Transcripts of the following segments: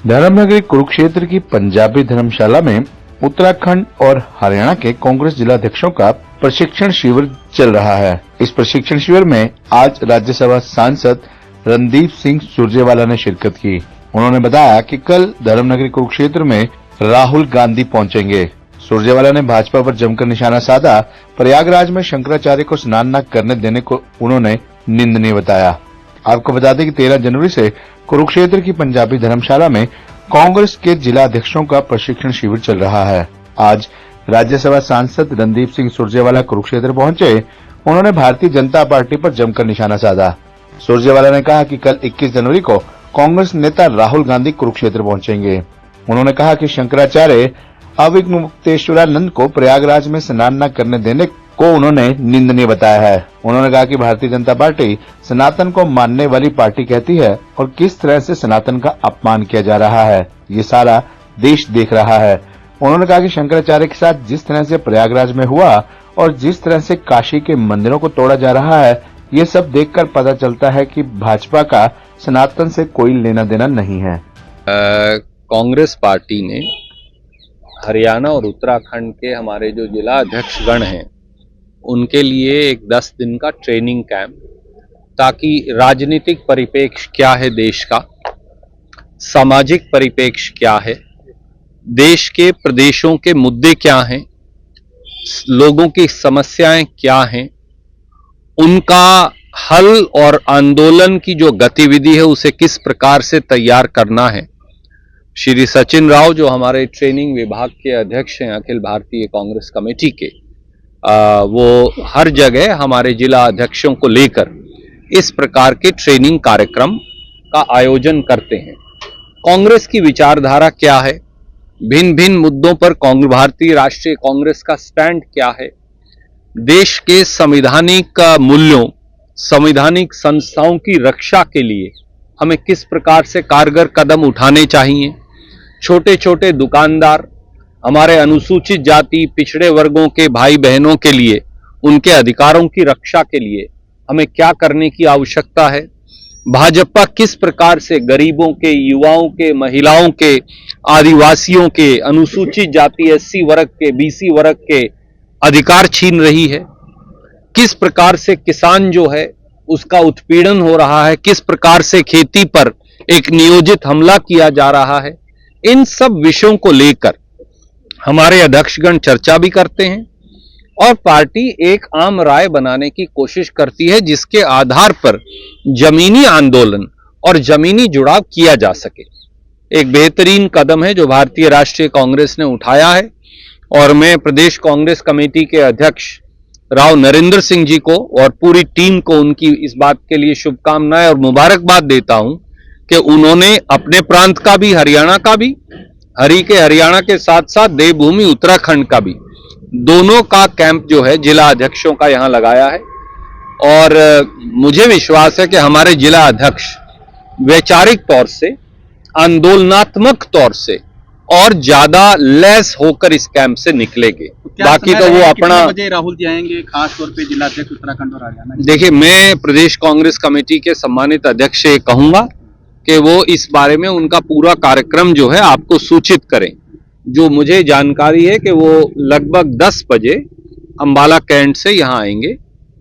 धर्मनगरी कुरुक्षेत्र की पंजाबी धर्मशाला में उत्तराखंड और हरियाणा के कांग्रेस जिलाध्यक्षों का प्रशिक्षण शिविर चल रहा है। इस प्रशिक्षण शिविर में आज राज्यसभा सांसद रणदीप सिंह सुरजेवाला ने शिरकत की। उन्होंने बताया कि कल धर्मनगरी कुरुक्षेत्र में राहुल गांधी पहुंचेंगे। सुरजेवाला ने भाजपा पर जमकर निशाना साधा। प्रयागराज में शंकराचार्य को स्नान न करने देने को उन्होंने निंदनीय बताया। आपको बता दें कि 13 जनवरी से कुरुक्षेत्र की पंजाबी धर्मशाला में कांग्रेस के जिला अध्यक्षों का प्रशिक्षण शिविर चल रहा है। आज राज्यसभा सांसद रणदीप सिंह सुरजेवाला कुरुक्षेत्र पहुंचे। उन्होंने भारतीय जनता पार्टी पर जमकर निशाना साधा। सुरजेवाला ने कहा कि कल 21 जनवरी को कांग्रेस नेता राहुल गांधी कुरुक्षेत्र पहुंचेंगे। उन्होंने कहा कि शंकराचार्य अविमुक्तेश्वरानंद को प्रयागराज में स्नान न करने देने को उन्होंने निंदनीय बताया है। उन्होंने कहा कि भारतीय जनता पार्टी सनातन को मानने वाली पार्टी कहती है और किस तरह से सनातन का अपमान किया जा रहा है, ये सारा देश देख रहा है। उन्होंने कहा कि शंकराचार्य के साथ जिस तरह से प्रयागराज में हुआ और जिस तरह से काशी के मंदिरों को तोड़ा जा रहा है, ये सब देखकर पता चलता है कि भाजपा का सनातन से कोई लेना देना नहीं है। कांग्रेस पार्टी ने हरियाणा और उत्तराखंड के हमारे जो जिला अध्यक्षगण हैं उनके लिए एक 10 दिन का ट्रेनिंग कैंप, ताकि राजनीतिक परिप्रेक्ष्य क्या है देश का, सामाजिक परिप्रेक्ष्य क्या है, देश के प्रदेशों के मुद्दे क्या हैं, लोगों की समस्याएं क्या हैं, उनका हल और आंदोलन की जो गतिविधि है उसे किस प्रकार से तैयार करना है। श्री सचिन राव जो हमारे ट्रेनिंग विभाग के अध्यक्ष हैं अखिल भारतीय कांग्रेस कमेटी के, वो हर जगह हमारे जिला अध्यक्षों को लेकर इस प्रकार के ट्रेनिंग कार्यक्रम का आयोजन करते हैं। कांग्रेस की विचारधारा क्या है, भिन्न भिन्न मुद्दों पर भारतीय राष्ट्रीय कांग्रेस का स्टैंड क्या है, देश के संवैधानिक मूल्यों, संवैधानिक संस्थाओं की रक्षा के लिए हमें किस प्रकार से कारगर कदम उठाने चाहिए, छोटे छोटे दुकानदार, हमारे अनुसूचित जाति पिछड़े वर्गों के भाई बहनों के लिए उनके अधिकारों की रक्षा के लिए हमें क्या करने की आवश्यकता है, भाजपा किस प्रकार से गरीबों के, युवाओं के, महिलाओं के, आदिवासियों के, अनुसूचित जाति एससी वर्ग के, बीसी वर्ग के अधिकार छीन रही है, किस प्रकार से किसान जो है उसका उत्पीड़न हो रहा है, किस प्रकार से खेती पर एक नियोजित हमला किया जा रहा है। इन सब विषयों को लेकर हमारे अध्यक्षगण चर्चा भी करते हैं और पार्टी एक आम राय बनाने की कोशिश करती है जिसके आधार पर जमीनी आंदोलन और जमीनी जुड़ाव किया जा सके। एक बेहतरीन कदम है जो भारतीय राष्ट्रीय कांग्रेस ने उठाया है और मैं प्रदेश कांग्रेस कमेटी के अध्यक्ष राव नरेंद्र सिंह जी को और पूरी टीम को उनकी इस बात के लिए शुभकामनाएं और मुबारकबाद देता हूं कि उन्होंने अपने प्रांत का भी, हरियाणा का भी, हरियाणा के साथ साथ देवभूमि उत्तराखंड का भी, दोनों का कैंप जो है जिला अध्यक्षों का यहां लगाया है। और मुझे विश्वास है कि हमारे जिला अध्यक्ष वैचारिक तौर से, आंदोलनात्मक तौर से और ज्यादा लैस होकर इस कैंप से निकलेंगे। बाकी तो वो अपना राहुल जी आएंगे, खास तौर पे जिला अध्यक्ष उत्तराखंड और हरियाणा। देखिए, मैं प्रदेश कांग्रेस कमेटी के सम्मानित अध्यक्ष से कहूंगा कि वो इस बारे में उनका पूरा कार्यक्रम जो है आपको सूचित करें। जो मुझे जानकारी है कि वो लगभग 10 बजे अंबाला कैंट से यहाँ आएंगे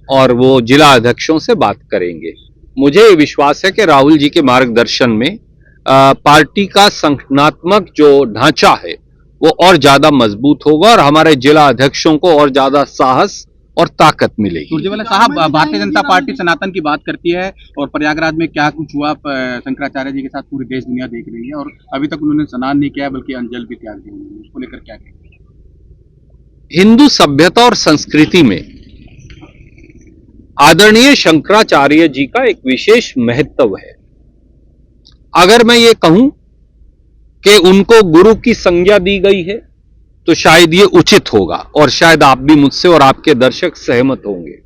और वो जिला अध्यक्षों से बात करेंगे। मुझे विश्वास है कि राहुल जी के मार्गदर्शन में पार्टी का संगठनात्मक जो ढांचा है वो और ज्यादा मजबूत होगा और हमारे जिला अध्यक्षों को और ज्यादा साहस और ताकत मिलेगी। सुरजेवाला साहब, भारतीय जनता पार्टी सनातन की बात करती है और प्रयागराज में क्या कुछ हुआ शंकराचार्य जी के साथ पूरी देश दुनिया देख रही है और अभी तक उन्होंने स्नान नहीं किया बल्कि अंजल भी त्याग दी। उसको लेकर क्या कहेंगे? हिंदू सभ्यता और संस्कृति में आदरणीय शंकराचार्य जी का एक विशेष महत्व है। अगर मैं ये कहूं कि उनको गुरु की संज्ञा दी गई है तो शायद ये उचित होगा और शायद आप भी मुझसे और आपके दर्शक सहमत होंगे।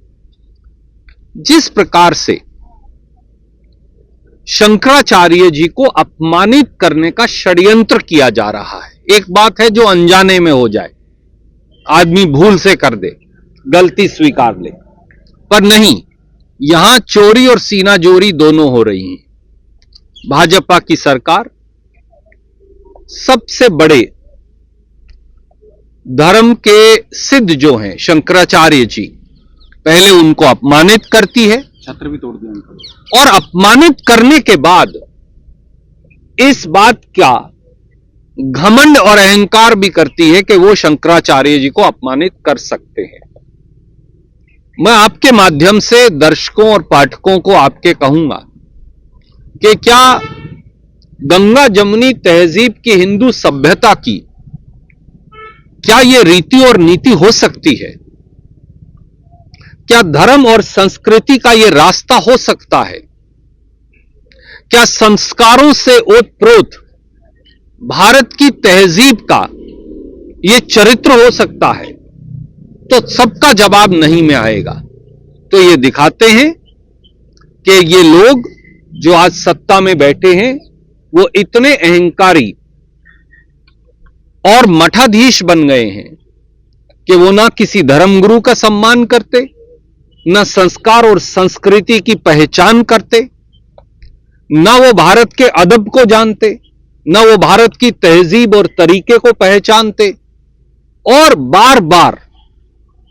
जिस प्रकार से शंकराचार्य जी को अपमानित करने का षड्यंत्र किया जा रहा है, एक बात है जो अनजाने में हो जाए, आदमी भूल से कर दे, गलती स्वीकार ले, पर नहीं, यहां चोरी और सीना जोरी दोनों हो रही हैं। भाजपा की सरकार सबसे बड़े धर्म के सिद्ध जो हैं शंकराचार्य जी, पहले उनको अपमानित करती है, छत्र भी तोड़ दिया उनका, और अपमानित करने के बाद इस बात का घमंड और अहंकार भी करती है कि वो शंकराचार्य जी को अपमानित कर सकते हैं। मैं आपके माध्यम से दर्शकों और पाठकों को आपके कहूंगा कि क्या गंगा जमुनी तहजीब की हिंदू सभ्यता की क्या ये रीति और नीति हो सकती है? क्या धर्म और संस्कृति का ये रास्ता हो सकता है? क्या संस्कारों से ओतप्रोत भारत की तहजीब का ये चरित्र हो सकता है? तो सबका जवाब नहीं में आएगा। तो ये दिखाते हैं कि ये लोग जो आज सत्ता में बैठे हैं वो इतने अहंकारी और मठाधीश बन गए हैं कि वो ना किसी धर्मगुरु का सम्मान करते, न संस्कार और संस्कृति की पहचान करते, न वो भारत के अदब को जानते, न वो भारत की तहजीब और तरीके को पहचानते। और बार बार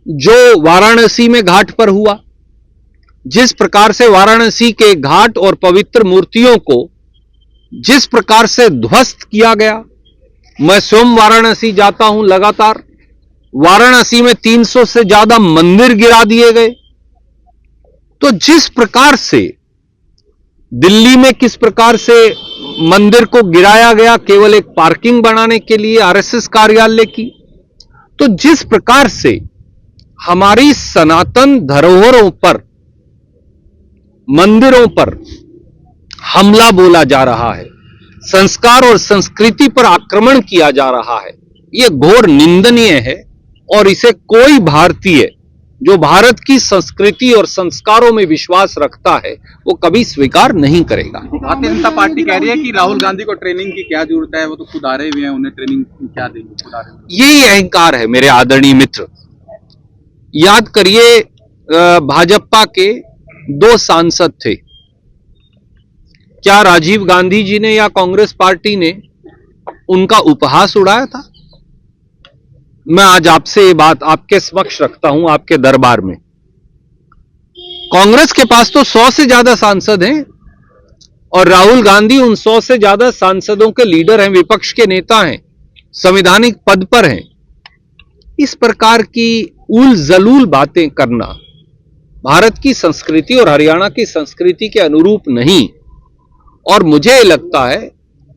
जो वाराणसी में घाट पर हुआ, जिस प्रकार से वाराणसी के घाट और पवित्र मूर्तियों को जिस प्रकार से ध्वस्त किया गया, मैं स्वयं वाराणसी जाता हूं लगातार, वाराणसी में 300 से ज्यादा मंदिर गिरा दिए गए। तो जिस प्रकार से दिल्ली में किस प्रकार से मंदिर को गिराया गया केवल एक पार्किंग बनाने के लिए आरएसएस कार्यालय की, तो जिस प्रकार से हमारी सनातन धरोहरों पर, मंदिरों पर हमला बोला जा रहा है, संस्कार और संस्कृति पर आक्रमण किया जा रहा है, यह घोर निंदनीय है। और इसे कोई भारतीय जो भारत की संस्कृति और संस्कारों में विश्वास रखता है वो कभी स्वीकार नहीं करेगा। भारतीय जनता पार्टी कह रही है कि राहुल गांधी को ट्रेनिंग की क्या जरूरत है, वो तो खुद आ रहे हुए हैं, उन्हें ट्रेनिंग क्या देंगे, खुद आ रहे हैं। यही अहंकार है मेरे आदरणीय मित्र। याद करिए, भाजपा के 2 सांसद थे, क्या राजीव गांधी जी ने या कांग्रेस पार्टी ने उनका उपहास उड़ाया था? मैं आज आपसे ये बात आपके समक्ष रखता हूं, आपके दरबार में। कांग्रेस के पास तो 100 से ज्यादा सांसद हैं और राहुल गांधी उन 100 से ज्यादा सांसदों के लीडर हैं, विपक्ष के नेता हैं, संवैधानिक पद पर हैं। इस प्रकार की उल जलूल बातें करना भारत की संस्कृति और हरियाणा की संस्कृति के अनुरूप नहीं। और मुझे लगता है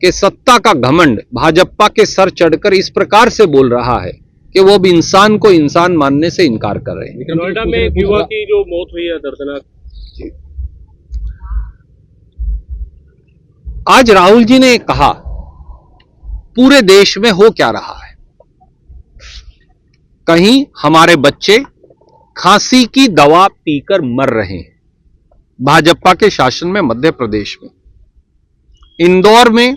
कि सत्ता का घमंड भाजपा के सर चढ़कर इस प्रकार से बोल रहा है कि वो भी इंसान को इंसान मानने से इनकार कर रहे हैं। नोएडा में एक युवक की जो मौत हुई है दर्दनाक, आज राहुल जी ने कहा पूरे देश में हो क्या रहा है, कहीं हमारे बच्चे खांसी की दवा पीकर मर रहे हैं। भाजपा के शासन में मध्य प्रदेश में, इंदौर में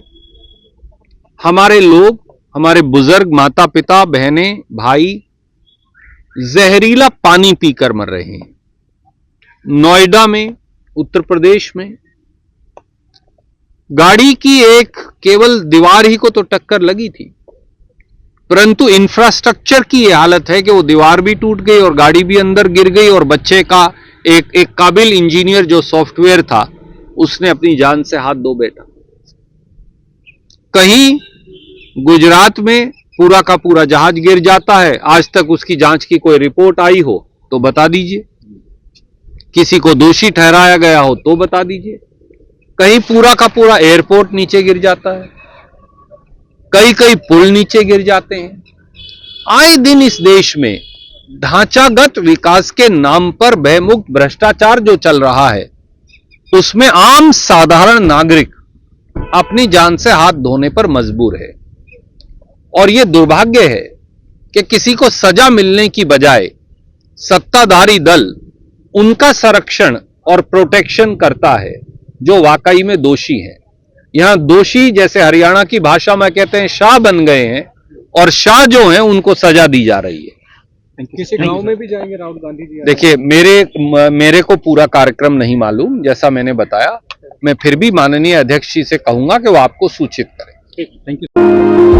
हमारे लोग, हमारे बुजुर्ग, माता पिता, बहनें, भाई जहरीला पानी पीकर मर रहे हैं। नोएडा में, उत्तर प्रदेश में गाड़ी की एक केवल दीवार ही को तो टक्कर लगी थी, परंतु इंफ्रास्ट्रक्चर की यह हालत है कि वो दीवार भी टूट गई और गाड़ी भी अंदर गिर गई और बच्चे का एक काबिल इंजीनियर जो सॉफ्टवेयर था उसने अपनी जान से हाथ धो बैठा। कहीं गुजरात में पूरा का पूरा जहाज गिर जाता है, आज तक उसकी जांच की कोई रिपोर्ट आई हो तो बता दीजिए, किसी को दोषी ठहराया गया हो तो बता दीजिए। कहीं पूरा का पूरा एयरपोर्ट नीचे गिर जाता है, कई कई पुल नीचे गिर जाते हैं। आए दिन इस देश में ढांचागत विकास के नाम पर भयमुक्त भ्रष्टाचार जो चल रहा है उसमें आम साधारण नागरिक अपनी जान से हाथ धोने पर मजबूर है। और यह दुर्भाग्य है कि किसी को सजा मिलने की बजाय सत्ताधारी दल उनका संरक्षण और प्रोटेक्शन करता है जो वाकई में दोषी है। यहां दोषी, जैसे हरियाणा की भाषा में कहते हैं, शाह बन गए हैं और शाह जो हैं उनको सजा दी जा रही है। किसी गांव में भी जाएंगे राहुल गांधी जी? देखिए, मेरे को पूरा कार्यक्रम नहीं मालूम, जैसा मैंने बताया। मैं फिर भी माननीय अध्यक्ष जी से कहूंगा कि वो आपको सूचित करें। Thank you.